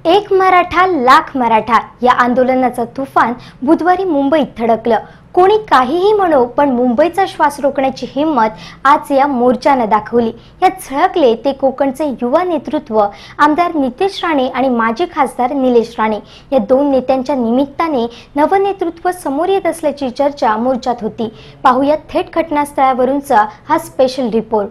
एक मराठा लाख मराठा या आंदोलनाचं तुफान बुधवारी मुंबईत धडकलं। कोणी काहीही म्हणो, पण मुंबईचा श्वास रोखण्याची हिम्मत आज या मोर्चानं दाखवली। यात झळकले ते कोकणचे युवा नेतृत्व, आमदार नितेश राणे आणि माजी खासदार निलेश राणे। या दोन नेत्यांच्या निमित्ताने नवनेतृत्व समोर येत असल्याची चर्चा मोर्चात होती। पाहूयात थेट घटनास्थळावरूनचा हा स्पेशल रिपोर्ट।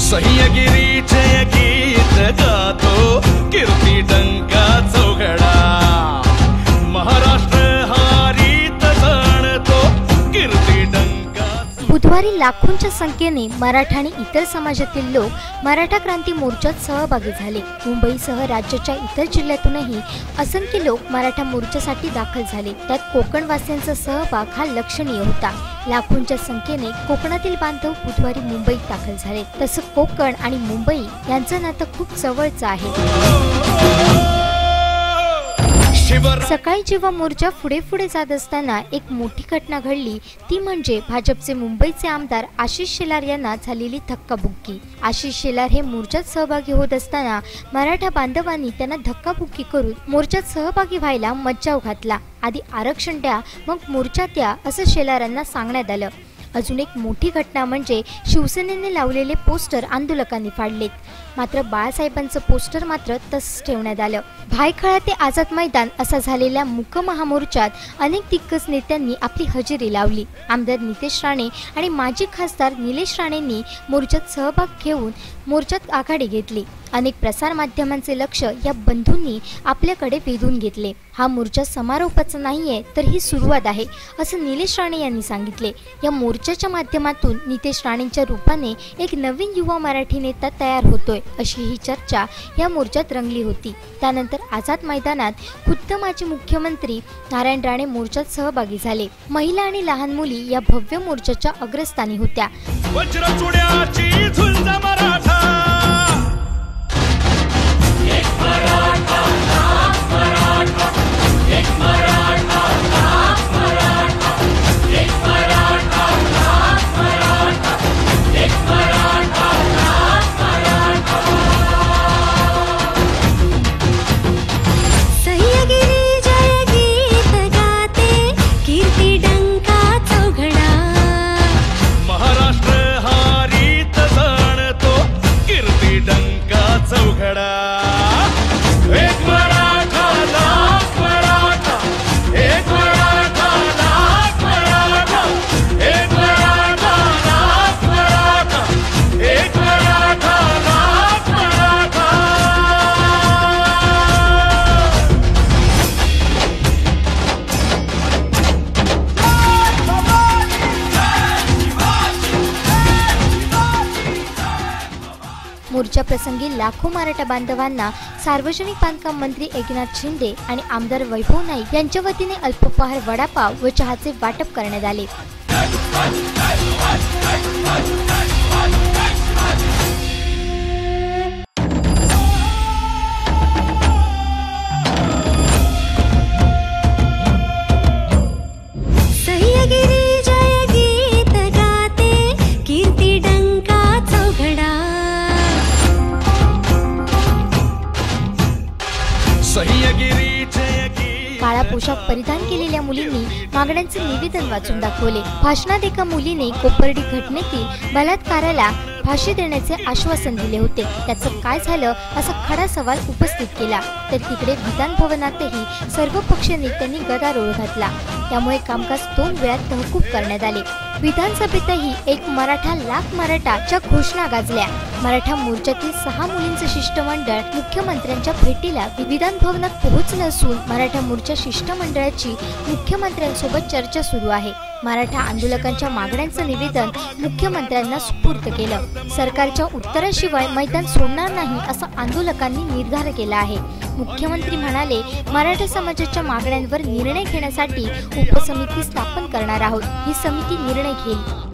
सह्यगिरी जय गीत गातो कीर्ती डंका चौघडा, महाराष्ट्र हारीत जाणतो कीर्ती डंका। बुधवारी लाखोंच्या संख्येने मराठा आणि इतर समाजातील लोक मराठा क्रांती मोर्चात सहभागी झाले। मुंबईसह राज्याच्या इतर जिल्ह्यातूनही असंख्य लोक मराठा मोर्चासाठी दाखल झाले। त्यात कोकणवासियांचा सहभाग हा लक्षणीय होता। लाखोंच्या संख्येने कोकणातील बांधव बुधवारी मुंबईत दाखल झाले। तसं कोकण आणि मुंबई यांचं नातं खूप जवळचं आहे। सकाळी जेव्हा मोर्चा पुढे जात असताना एक मोठी घटना घडली, ती म्हणजे भाजपचे मुंबईचे आमदार आशिष शेलार यांना झालेली धक्काबुक्की। आशिष शेलार हे मोर्चात सहभागी होत असताना मराठा बांधवांनी त्यांना धक्काबुक्की करून मोर्चात सहभागी व्हायला मज्जाव घातला। आधी आरक्षण द्या, मग मोर्चात या, असं शेलारांना सांगण्यात आलं। अजून एक मोठी घटना म्हणजे शिवसेनेने लावलेले पोस्टर आंदोलकांनी फाडलेत, मात्र बाळासाहेबांचं पोस्टर मात्र तसंच ठेवण्यात आलं। भायखळा ते आझाद मैदान असा झालेल्या मूक महामोर्चात अनेक दिग्गज नेत्यांनी आपली हजेरी लावली। आमदार नितेश राणे आणि माजी खासदार निलेश राणेंनी मोर्चात सहभाग घेऊन मोर्चात आघाडी घेतली। अनेक प्रसार माध्यमांचे लक्ष या बंधूंनी आपल्याकडे वेधून घेतले। हा मोर्चा समारोपाचा नाहीये, तर ही सुरुवात आहे, असं निलेश राणे यांनी सांगितले। या मोर्चाच्या माध्यमातून नितेश राणेंच्या रूपाने एक नवीन युवा मराठी नेता तयार होतोय, अशी ही चर्चा या मोर्चात रंगली होती। त्यानंतर आझाद मैदानात खुद्द माजी मुख्यमंत्री नारायण राणे मोर्चात सहभागी झाले। महिला आणि लहान मुली या भव्य मोर्चाच्या अग्रस्थानी होत्या। वज्रचूड्याची झुंज मराठा, एक मराठा लाख मराठा, एक मराठा लाख मराठा, एक मराठा लाख मराठा, एक मराठा लाख मराठा। सह्यगिरी जय गीत गाते कीर्ती डंका चौघडा, महाराष्ट्र हारीत जाणतो कीर्ती डंका चौघडा। एक मराठा लाख मराठा, एक मराठा लाख मराठा, एक मराठा लाख मराठा, एक मराठा लाख मराठा। मोर्चा प्रसंगी लाखो मराठा बांधवांना सार्वजनिक बांधकाम मंत्री एकनाथ शिंदे आणि आमदार वैभव नाईक यांच्या वतीने अल्पोपहार, वडापाव व चहाचे वाटप करण्यात आले। सह्यगिरी जय गीत गाते कीर्ती डंका चौघडा, सह्यगिरी जय गीत। काळा पोशाख परिधान केलेल्या मुलींनी मागण्यांचे निवेदन वाचून दाखवले। भाषणात एका मुलीने कोपर्डी घटनेतील बलात्काराला फाशी देण्याचे आश्वासन दिले होते। त्याचं काय झालं, असा खडा सवाल उपस्थित केला। तर तिकडे विधान भवनातही सर्वपक्षीय नेत्यांनी गदारोळ घातला। त्यामुळे कामकाज 2 वेळा तहकूब करण्यात आले। विधानसभेतही एक मराठा लाख मराठाच्या घोषणा गाजल्या। मराठा मोर्चातील 6 मुलींचे शिष्टमंडळ मुख्यमंत्र्यांच्या भेटीला विधान भवनात पोहोचलं असून मराठा मोर्चा शिष्टमंडळाची मुख्यमंत्र्यांसोबत चर्चा सुरू आहे। मराठा आंदोलकांच्या मागण्यांचं निवेदन मुख्यमंत्र्यांना सुपूर्द केलं। सरकारच्या उत्तराशिवाय मैदान सोडणार नाही असं आंदोलकांनी निर्धार केला आहे। मुख्यमंत्री म्हणाले, मराठा समाजाच्या मागण्यांवर निर्णय घेण्यासाठी उपसमिती स्थापन करणार आहोत। ही समिती निर्णय घेईल।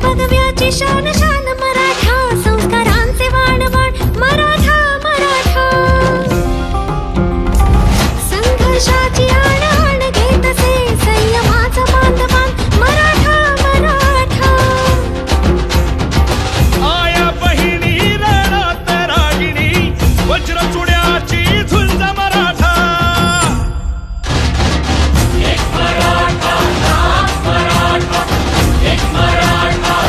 भगव्याची शान शान मराठा, संस्कारांचे वाण वाण मराठा मराठा, संघर्षाची आण आण घेत असे संयमाचा बांधवान मराठा मराठा, आया बहिणी रणात रागिणी वज्र चुड्याची झुंज मराठा, एक मराठा लाख मराठा, एक मराठा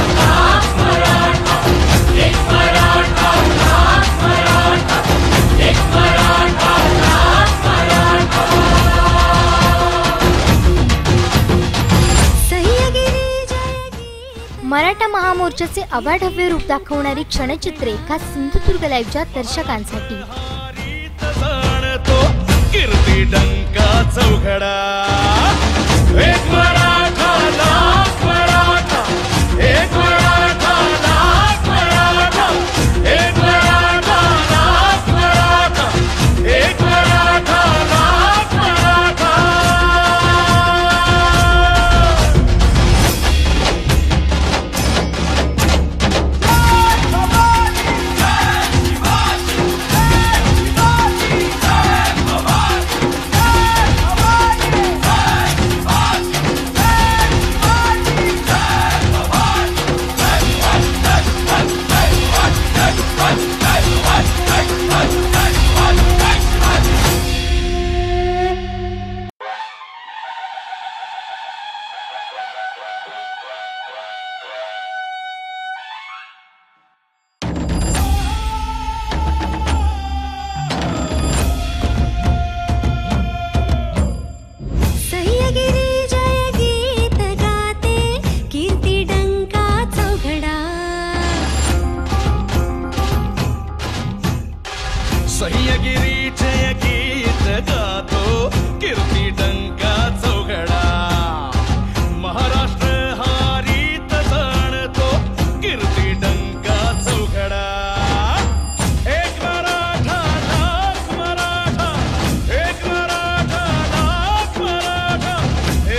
मराठा महामोर्चाचे अवाढव्य रूप दाखवणारी क्षणचित्रे खास सिंधुदुर्ग लाईव्हच्या दर्शकांसाठी। कीर्ती डंका चौघडा, एक मराठा लाख मराठा, एक मराठा लाख मराठा, एक मराठा लाख मराठा, एक मराठा लाख मराठा। सह्यगिरी जय गीत गातो कीर्ती डंका चौघडा, महाराष्ट्र हारीत जाणतो कीर्ती डंका चौघडा, एक मराठा लाख मराठा, एक मराठा लाख मराठा,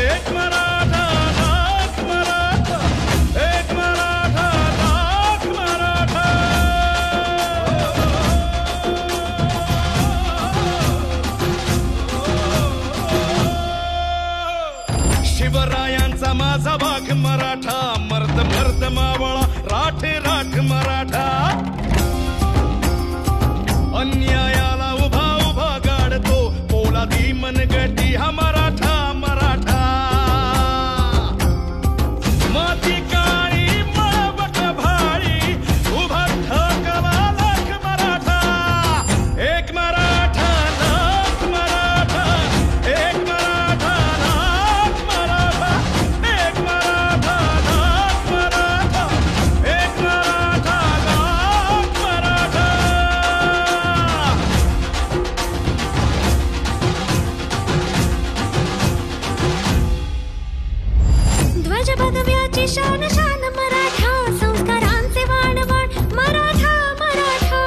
एक मराठा लाख मराठा, एक मराठा लाख मराठा। शिवरायांचा माझा वाघ मराठा, मर्द मर्द मावळा राठ राठ मराठा, अन्यायाला उभा उभा गाडतो पोलादी मनगटी हा मराठा मराठा, माती काळी मळवट भाळी उभा ठाकला लाख मराठा, एक मराठा लाख मराठा, एक मराठा लाख मराठा, एक मराठा लाख मराठा, एक मराठा लाख मराठा। ध्वज भगव्याची शान शान मराठा, संस्कारांचे वाण वाण मराठा मराठा,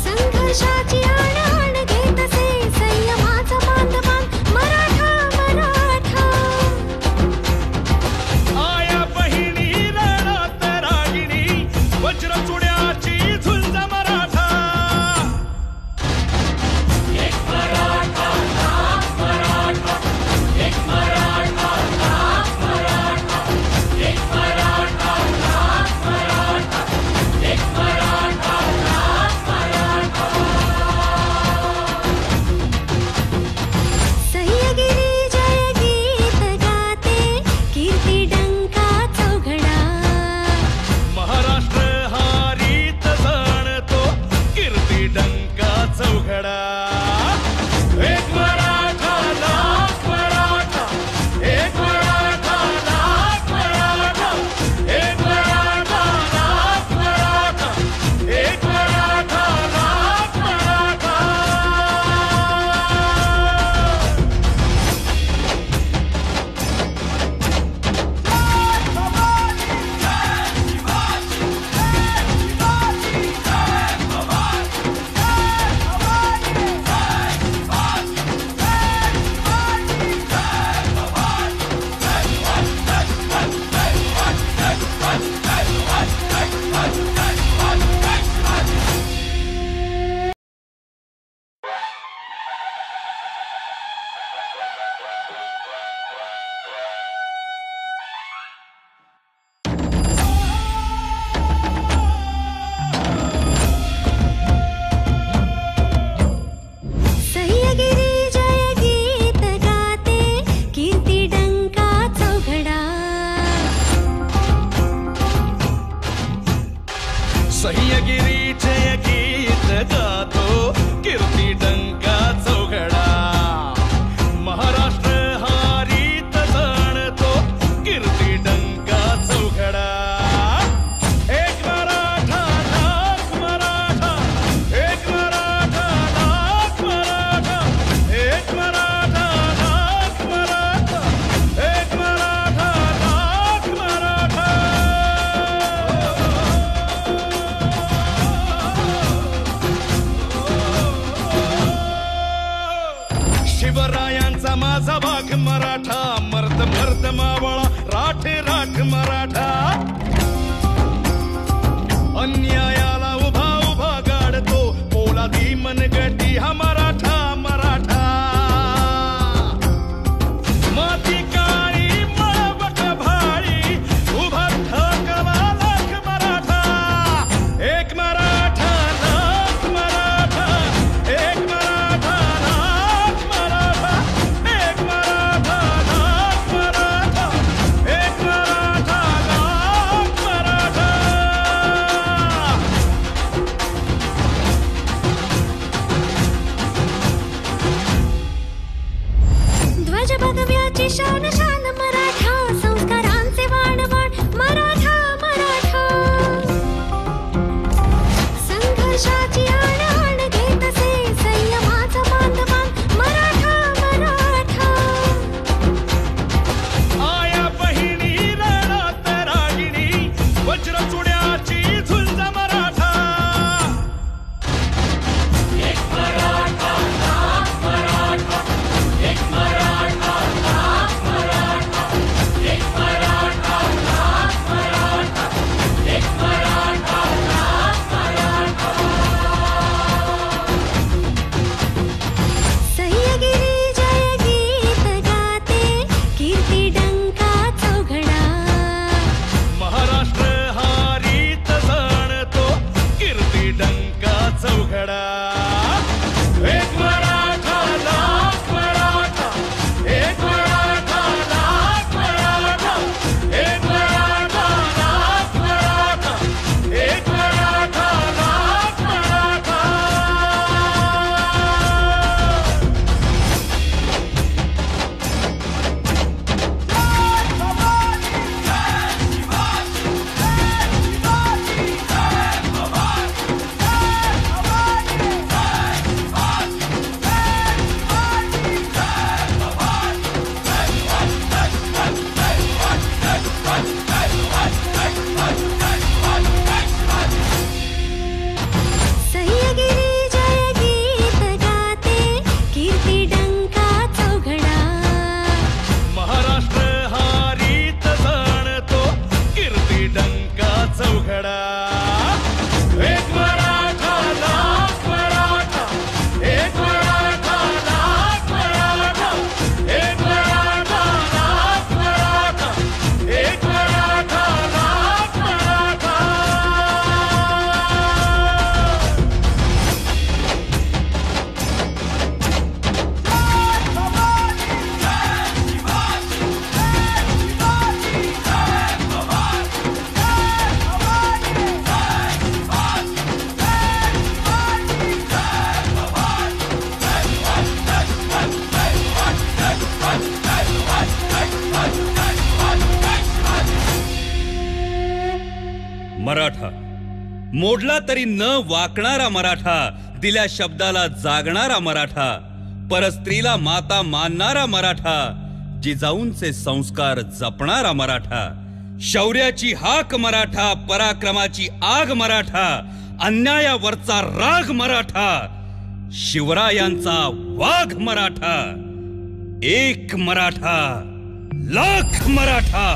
संघर्षाची आण आण घेत असे संयमाचा बांधवान मराठा मराठा, आया बहिणी रणात रागिणी वज्र चुड्याची झुंज मराठा, एक मराठा लाख मराठा, एक मराठा लाख मराठा, शिवरायांचा माझा वाघ मराठा, मर्द मर्द मावळा, राठ राठ मराठा. अन्यायाला उभा उभा गाडतो, पोलादी मनगटी हा मराठा मराठा. माती काळी मळवट भाळी, उभा ठाकला लाख मराठा. एक मराठा लाख मराठा, एक मराठा लाख मराठा, एक मराठा लाख मराठा, एक मराठा लाख मराठा. ध्वज भगव्याची शान शान मराठा, संस्कारांचे वाण वाण मराठा मराठा. संघर्षाची आण आण घेत असे, संयमाचा बांधवान मराठा मराठा. आया बहिणी रणात रागिणी, वज्र चुड्याची झुंज मराठा. सह्यगिरी जय गीत गाते, कीर्ती डंका चौघडा. महाराष्ट्र हारीत जाणतो, कीर्ती डंका चौघडा. एक मराठा लाख मराठा, एक मराठा लाख मराठा, एक मराठा लाख मराठा, एक मराठा लाख मराठा. सह्यगिरी जय गीत गाते, कीर्ती डंका चौघडा. महाराष्ट्र हारीत जाणतो, कीर्ती डंका चौघडा. एक मराठा लाख मराठा, एक मराठा लाख मराठा, एक मराठा लाख मराठा, एक मराठा लाख मराठा. मराठा मोडला तरी न वाकणारा मराठा, दिल्या शब्दाला जागणारा मराठा, परस्त्रीला माता मानणारा मराठा, जिजाऊंचे संस्कार जपणारा मराठा. शौर्याची हाक मराठा, पराक्रमाची आग मराठा, अन्यायावरचा राग मराठा, शिवरायांचा वाघ मराठा. एक मराठा लाख मराठा.